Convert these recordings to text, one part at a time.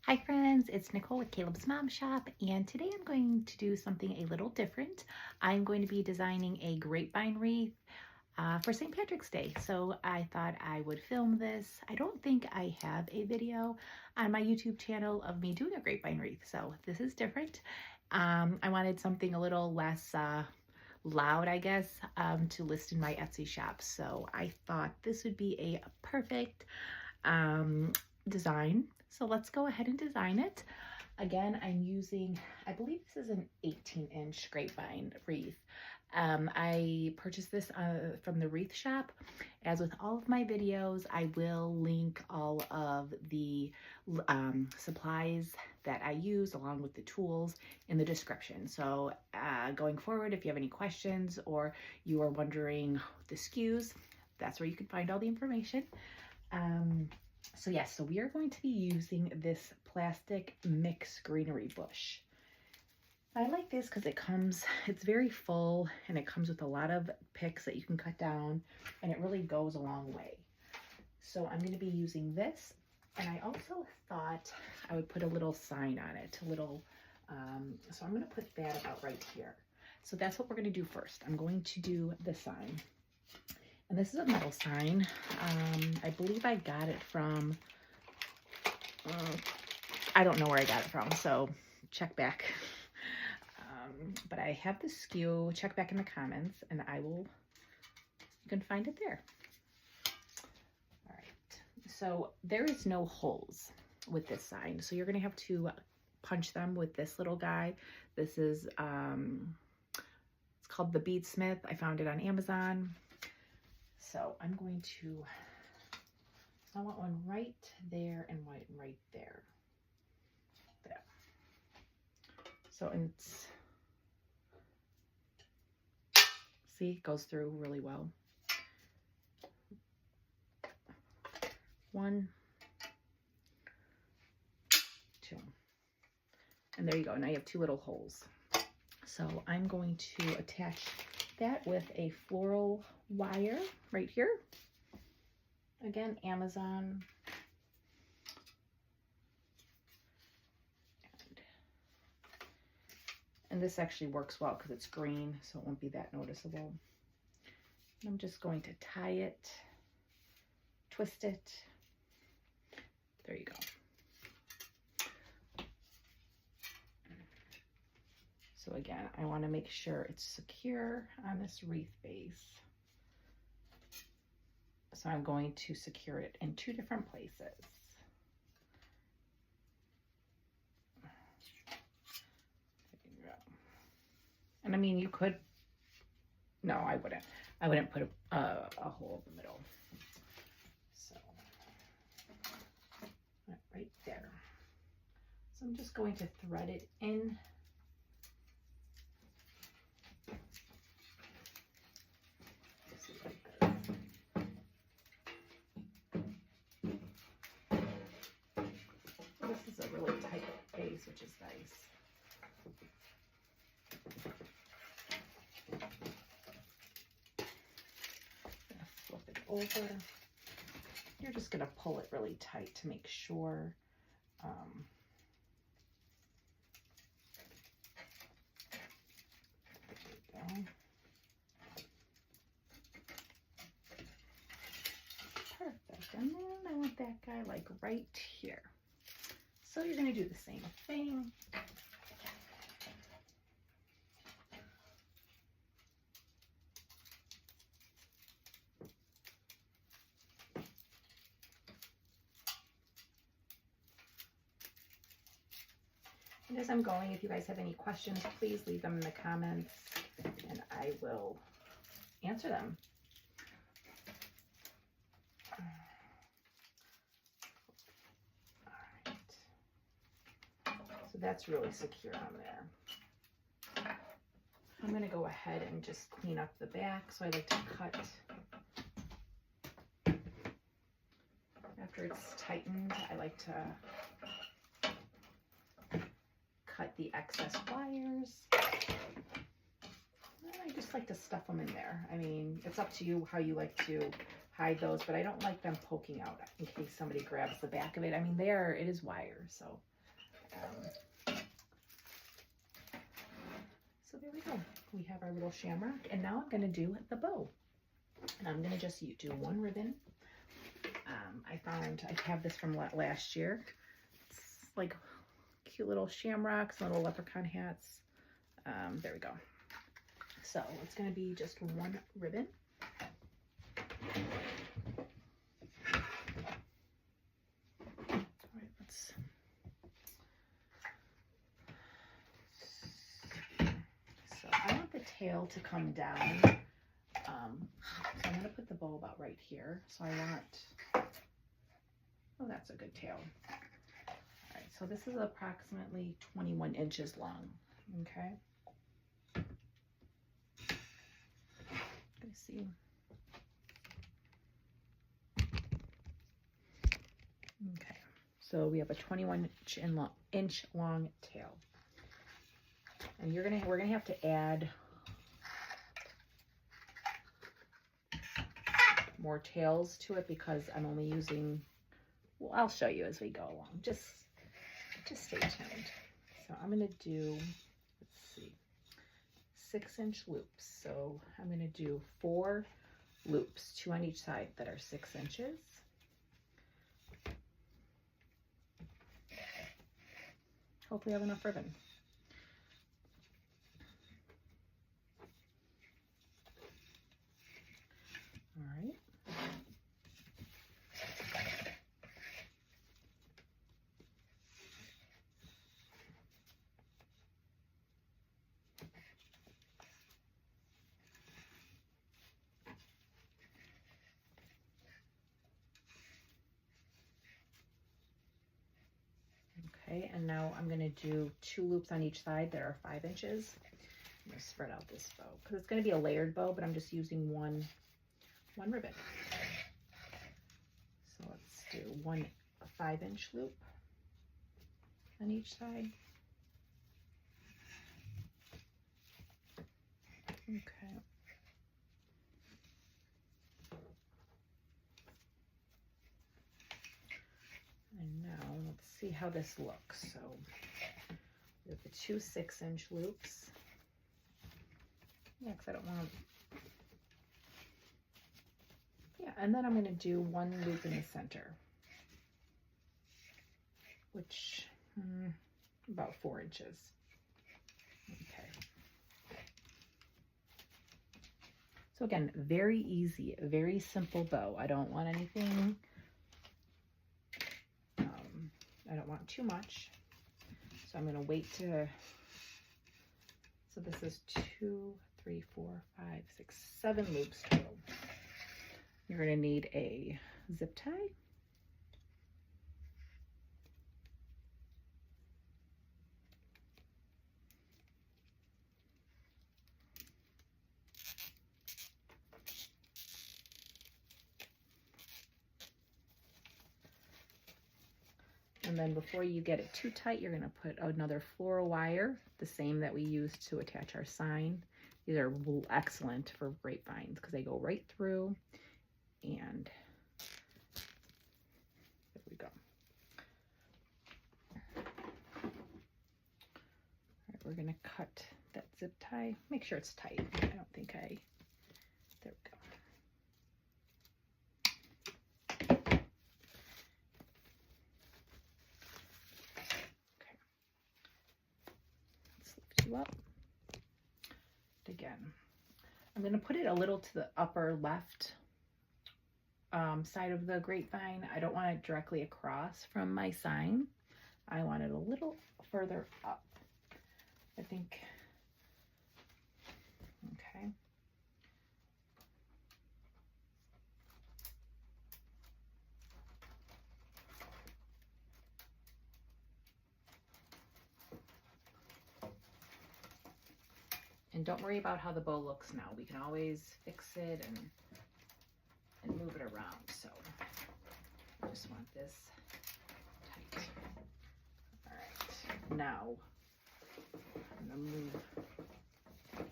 Hi friends, it's Nicole with Caleb's Mom Shop, and today I'm going to do something a little different. I'm going to be designing a grapevine wreath for St. Patrick's Day. So I thought I would film this. I don't think I have a video on my YouTube channel of me doing a grapevine wreath, so this is different. I wanted something a little less loud, I guess, to list in my Etsy shop. So I thought this would be a perfect design. So let's go ahead and design it. Again, I'm using, I believe this is an 18-inch grapevine wreath. I purchased this from the wreath shop. As with all of my videos, I will link all of the supplies that I use along with the tools in the description. So going forward, if you have any questions or you are wondering the SKUs, that's where you can find all the information. So yes, so we are going to be using this plastic mix greenery bush. I like this because it's very full and it comes with a lot of picks that you can cut down and it really goes a long way. So I'm going to be using this, and I also thought I would put a little sign on it, so I'm going to put that about right here. So that's what we're going to do first. I'm going to do the sign. And this is a metal sign. I believe I got it from, I don't know where I got it from, so check back. But I have the SKU, check back in the comments, and you can find it there. All right, so there is no holes with this sign, so you're gonna have to punch them with this little guy. This is, it's called the Beadsmith. I found it on Amazon. So I want one right there and one right there. There. So see, it goes through really well. 1, 2. And there you go. Now you have 2 little holes. So I'm going to attach that with a floral wire right here. Again, Amazon. And this actually works well because it's green, so it won't be that noticeable. And I'm just going to tie it, twist it. There you go. So again, I want to make sure it's secure on this wreath base. So I'm going to secure it in 2 different places. There you go. And I mean, you could, no, I wouldn't. I wouldn't put a hole in the middle. So right there. So I'm just going to thread it in. This is a really tight base, which is nice. I'm gonna flip it over. You're just gonna pull it really tight to make sure. There we go. Perfect. And then I want that guy like right here. So you're going to do the same thing. And as I'm going, if you guys have any questions, please leave them in the comments and I will answer them. So that's really secure on there. I'm going to go ahead and just clean up the back. So I like to cut, after it's tightened, I like to cut the excess wires. And I just like to stuff them in there. I mean, it's up to you how you like to hide those, but I don't like them poking out in case somebody grabs the back of it. I mean, it is wire, so So there we go. We have our little shamrock, and now I'm going to do the bow. And I'm going to just do one ribbon. I have this from last year. It's like cute little shamrocks, little leprechaun hats. There we go. So it's going to be just one ribbon. All right, so I want the tail to come down. So I'm going to put the bow about right here. So I want, oh, that's a good tail. All right, so this is approximately 21 inches long, okay? Let me see. Okay, so we have a 21-inch long tail. And we're gonna have to add more tails to it because I'm only using, well, I'll show you as we go along. Just stay tuned. So I'm gonna do, let's see, 6-inch loops. So I'm gonna do 4 loops, 2 on each side that are 6 inches. Hopefully I have enough ribbon. All right. Okay, and now I'm going to do 2 loops on each side that are 5 inches. I'm going to spread out this bow because it's going to be a layered bow, but I'm just using one ribbon. So let's do a 5-inch loop on each side. Okay. And now let's see how this looks. So we have the 2 6-inch loops. Yeah, because I don't want to. Yeah, and then I'm going to do 1 loop in the center, which about 4 inches. Okay. So again, very easy, very simple bow. I don't want anything. I don't want too much. So I'm going to wait to. So this is 2, 3, 4, 5, 6, 7 loops total. You're going to need a zip tie. And then before you get it too tight, you're going to put another floral wire, the same that we used to attach our sign. These are excellent for grapevines because they go right through. And there we go. All right, we're going to cut that zip tie. Make sure it's tight. I don't think there we go. Up again. I'm going to put it a little to the upper left side of the grapevine. I don't want it directly across from my sign. I want it a little further up. I think. Okay. And don't worry about how the bow looks now. We can always fix it and move it around. So I just want this tight. All right, now I'm gonna move.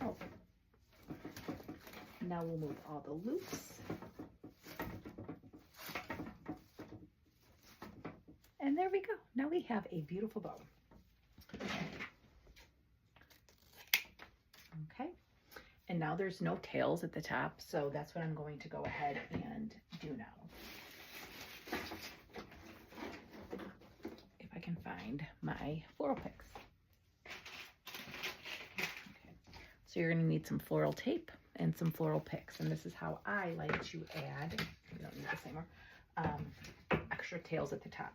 Oh, now we'll move all the loops. And there we go. Now we have a beautiful bow. Okay, and now there's no tails at the top, so that's what I'm going to go ahead and do now. If I can find my floral picks. Okay. So you're going to need some floral tape and some floral picks, and this is how I like to add, we don't need this anymore, extra tails at the top.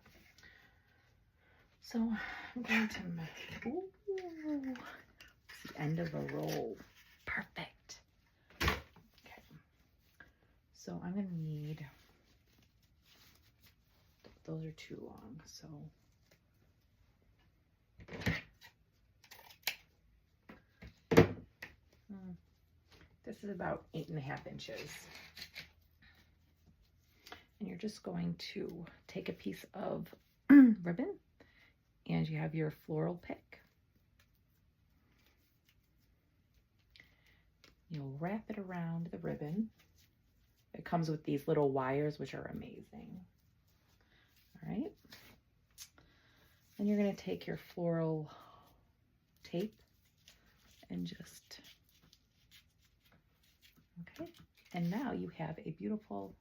So I'm going to make, ooh, it's the end of a roll. Perfect. Okay. So I'm going to need, those are too long, so. This is about 8.5 inches. And you're just going to take a piece of ribbon, and you have your floral pick. You'll wrap it around the ribbon. It comes with these little wires, which are amazing. All right. Then you're going to take your floral tape and just, okay. And now you have a beautiful,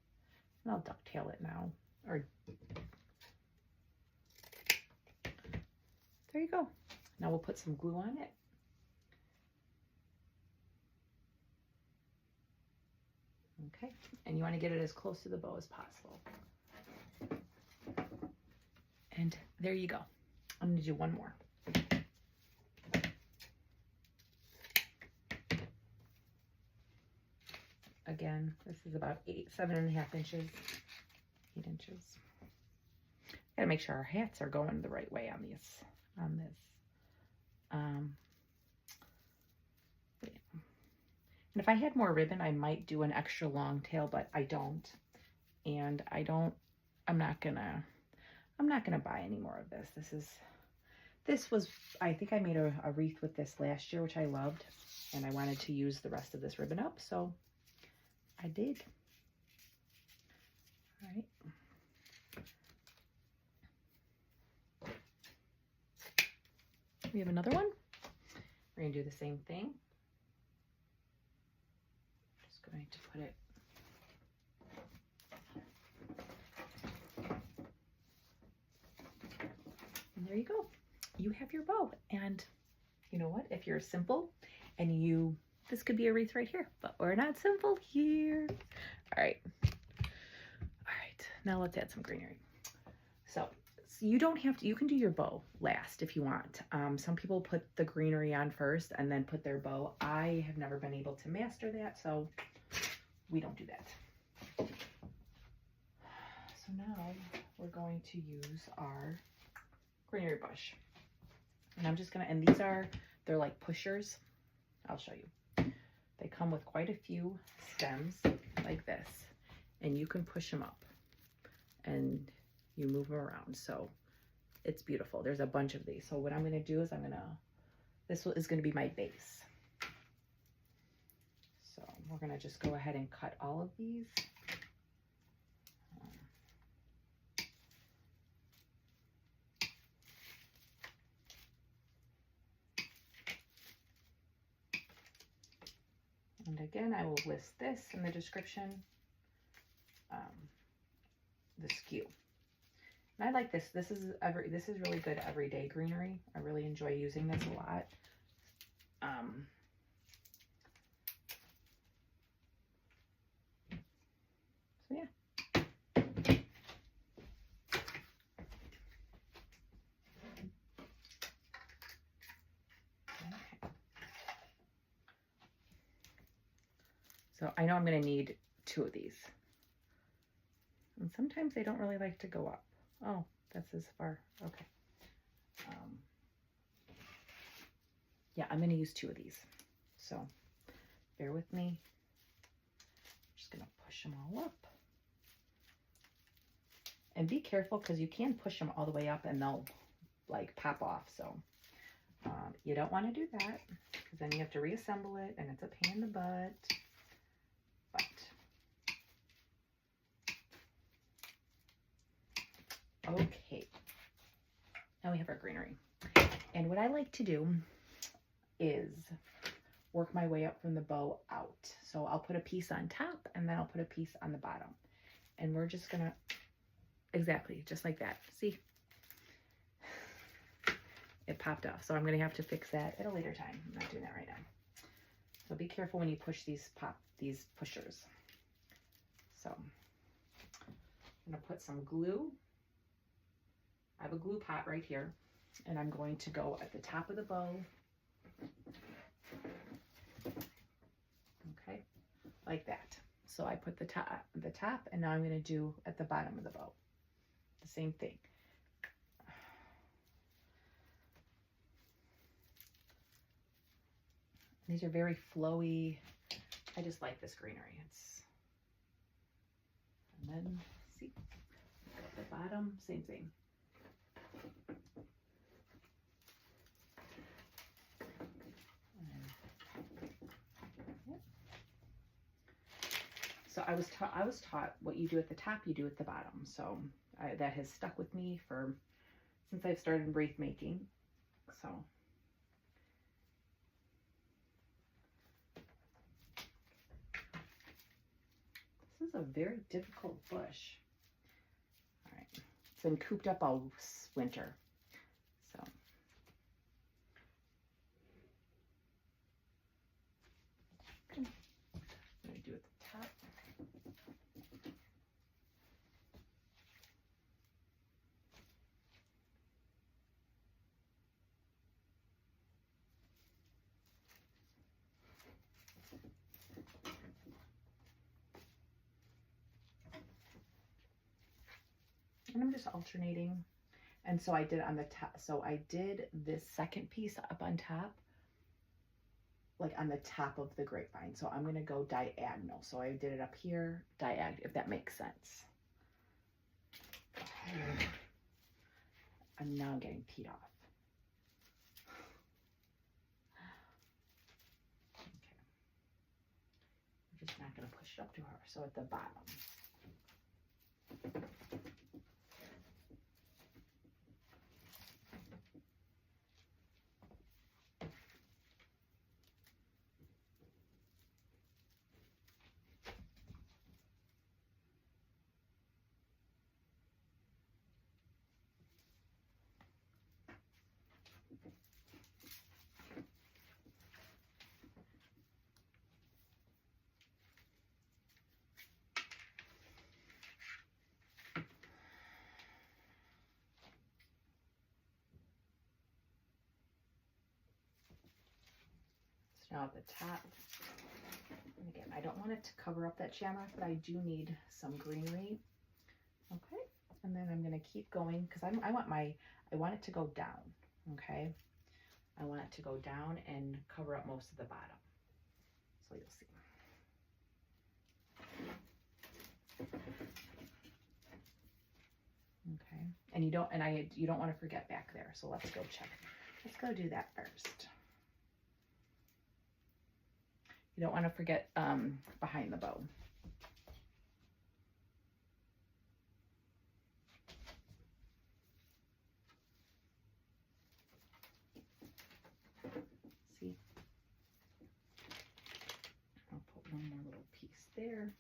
and I'll ducktail it now, or there you go. Now we'll put some glue on it. Okay, and you want to get it as close to the bow as possible. And there you go. I'm going to do one more. Again, this is about 7.5 inches, 8 inches. Gotta make sure our hats are going the right way on these, on this. Yeah. And if I had more ribbon, I might do an extra long tail, but I don't. And I'm not gonna buy any more of this. This was, I think I made a wreath with this last year, which I loved. And I wanted to use the rest of this ribbon up, so I did. All right. We have another one. We're going to do the same thing. Just going to put it and there you go. You have your bow. And you know what? If you're simple and this could be a wreath right here, but we're not simple here. All right. All right. Now let's add some greenery. So you don't have to, you can do your bow last if you want. Some people put the greenery on first and then put their bow. I have never been able to master that, so we don't do that. So now we're going to use our greenery bush. And I'm just gonna, and they're like pushers. I'll show you. They come with quite a few stems like this, and you can push them up and you move them around. So it's beautiful. There's a bunch of these. So what I'm going to do is this is going to be my base. So we're going to just go ahead and cut all of these. And again, I will list this in the description, the SKU. And I like this. This is really good everyday greenery. I really enjoy using this a lot. So yeah. Okay. So I know I'm going to need 2 of these. And sometimes they don't really like to go up. Oh, that's as far. Okay. Yeah, I'm going to use 2 of these. So bear with me. I'm just going to push them all up. And be careful because you can push them all the way up and they'll like pop off. So you don't want to do that because then you have to reassemble it and it's a pain in the butt. But okay, now we have our greenery. And what I like to do is work my way up from the bow out. So I'll put a piece on top and then I'll put a piece on the bottom. And we're just gonna, exactly, just like that. See? It popped off. So I'm gonna have to fix that at a later time. I'm not doing that right now. So be careful when you push these pushers. So I'm gonna put some glue. I have a glue pot right here, and I'm going to go at the top of the bow. Okay, like that. So I put the top, and now I'm going to do at the bottom of the bow the same thing. These are very flowy. I just like this greenery. And then see at the bottom, same thing. So I was taught what you do at the top, you do at the bottom. So that has stuck with me since I've started wreath making. So this is a very difficult bush. All right, it's been cooped up all winter. So I'm gonna do at the top. And I'm just alternating. And so I did on the top. So I did this second piece up on top, like on the top of the grapevine. So I'm going to go diagonal. So I did it up here, diagonal, if that makes sense. I'm now getting peed off. Okay. I'm just not going to push it up to her. So at the bottom. Now at the top, and again, I don't want it to cover up that shamrock, but I do need some greenery. Okay, and then I'm going to keep going because I want it to go down. Okay, I want it to go down and cover up most of the bottom. So you'll see. Okay, and you don't want to forget back there. So let's go check. Let's go do that first. You don't want to forget behind the bow. See? I'll put one more little piece there.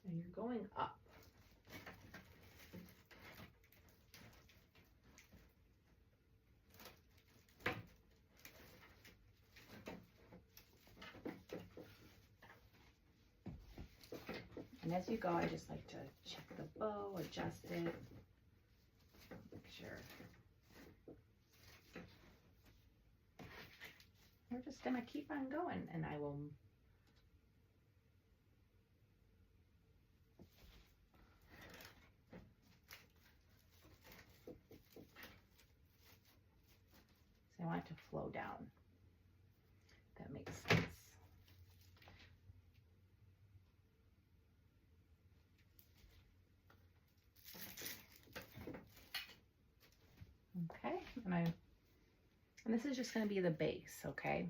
And you're going up. And as you go, I just like to check the bow, adjust it, make sure. We're just gonna keep on going, and I will. So I want it to flow down. That makes sense. Okay, and this is just going to be the base, okay?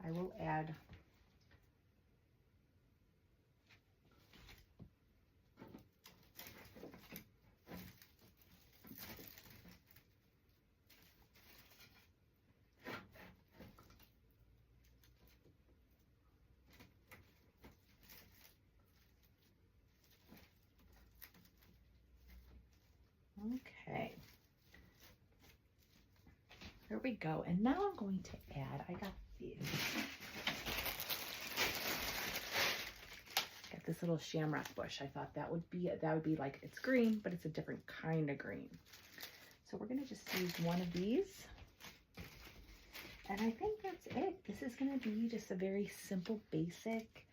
I will add Okay. There we go. And now I'm going to add, I got these. Got this little shamrock bush. I thought that would be like, it's green, but it's a different kind of green. So we're gonna just use one of these. And I think that's it. This is gonna be just a very simple, basic,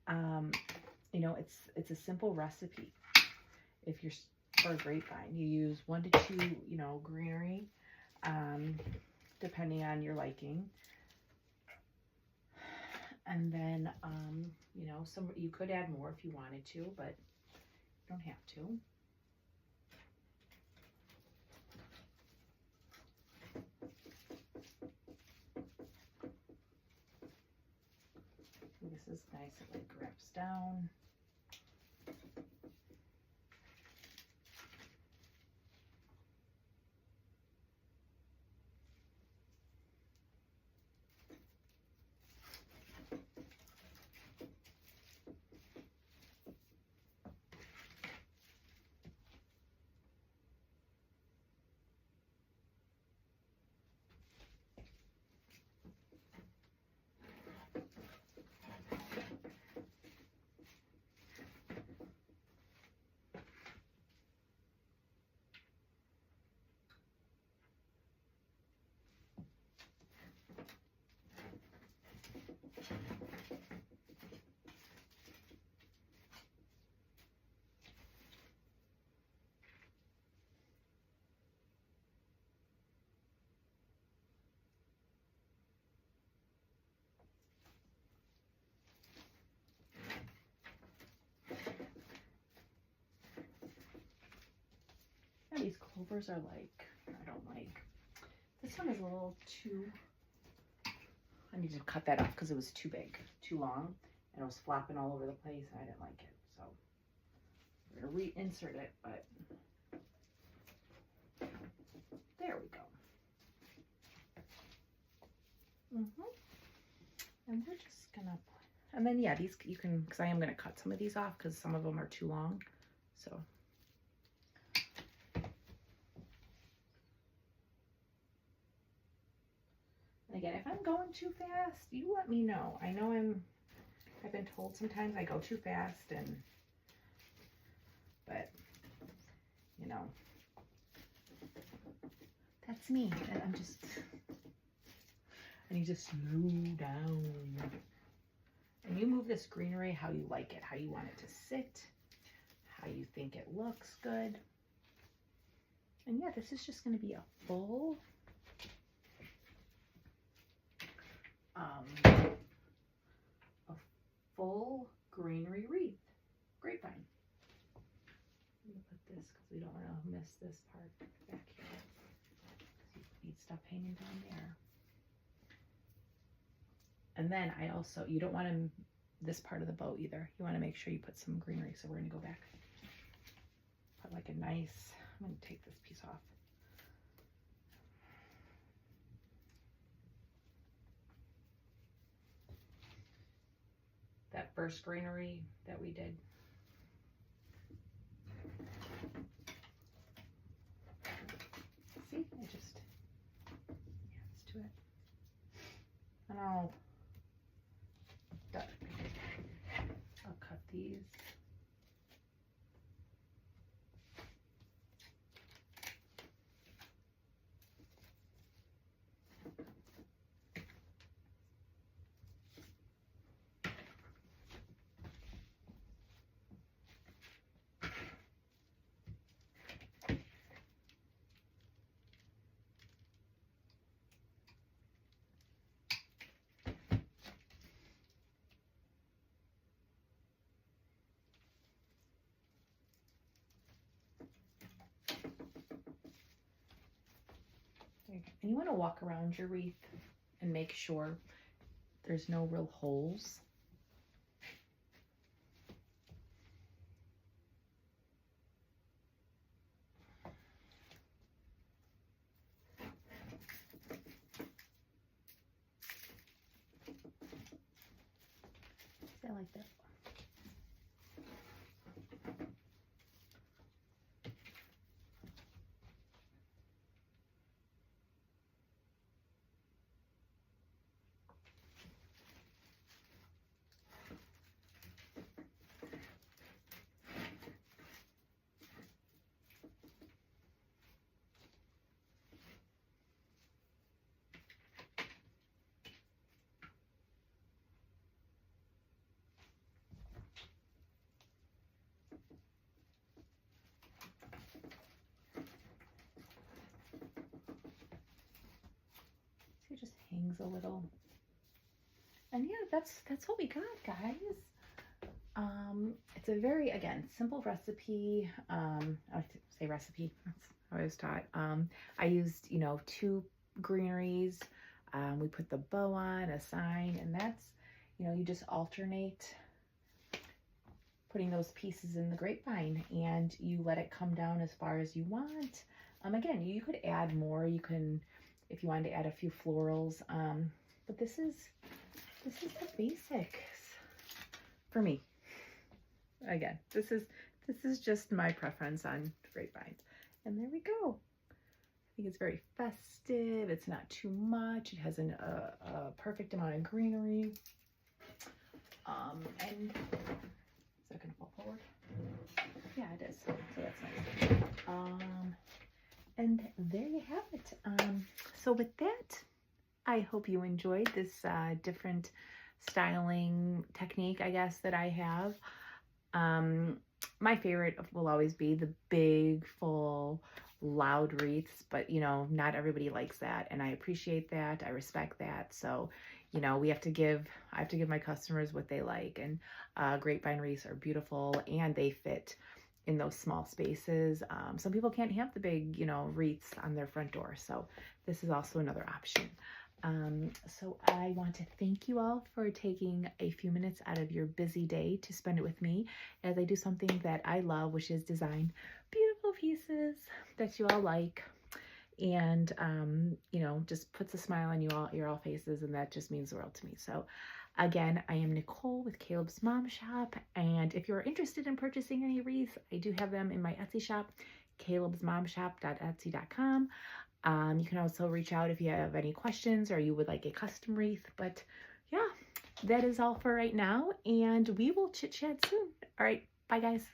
you know, it's a simple recipe. If you're for grapevine, you use 1 to 2, you know, greenery, depending on your liking. And then, you know, you could add more if you wanted to, but you don't have to. This is nice, it like grips down. Yeah, these clovers are like, I don't like. This one is a little too, I need to cut that off because it was too big, too long, and it was flopping all over the place and I didn't like it. So we're gonna reinsert it, but there we go. And we're just gonna, and then yeah, these you can, because I am gonna cut some of these off because some of them are too long. So. Again, if I'm going too fast, you let me know. I know I've been told sometimes I go too fast, but you know, that's me. I need to slow down. And you move this greenery how you like it, how you want it to sit, how you think it looks good. And yeah, this is just going to be a full greenery wreath, grapevine. I'm gonna put this because we don't want to miss this part back here. You need stuff hanging down there. And then I also, you don't want to this part of the bow either. You want to make sure you put some greenery. So we're going to go back, put like a nice, I'm going to take this piece off. That first greenery that we did. See, I just, yeah, let's do it. And I'll cut these. And you want to walk around your wreath and make sure there's no real holes. I like that. a little. And yeah, that's what we got, guys. It's a very, again, simple recipe. I like to say recipe. That's how I was taught. I used, you know, 2 greeneries. We put the bow on, a sign, and that's, you know, you just alternate putting those pieces in the grapevine, and you let it come down as far as you want. Again, you could add more. You can, if you wanted to add a few florals. But this is the basics for me. Again, this is just my preference on grapevines. And there we go. I think it's very festive. It's not too much. It has a perfect amount of greenery. And is that gonna fall forward? Yeah, it is. So that's nice. And there you have it. So with that, I hope you enjoyed this different styling technique, I guess, that I have. My favorite will always be the big, full, loud wreaths, but you know, not everybody likes that, and I appreciate that. I respect that. So, you know, I have to give my customers what they like, and grapevine wreaths are beautiful, and they fit in those small spaces. Some people can't have the big, you know, wreaths on their front door, so this is also another option. So I want to thank you all for taking a few minutes out of your busy day to spend it with me as I do something that I love, which is design beautiful pieces that you all like, and you know, just puts a smile on your all faces, and that just means the world to me. So again, I am Nicole with Caleb's Mom Shop, and if you're interested in purchasing any wreaths, I do have them in my Etsy shop, calebsmomshop.etsy.com. You can also reach out if you have any questions or you would like a custom wreath. But yeah, that is all for right now, and we will chit chat soon. All right, bye guys.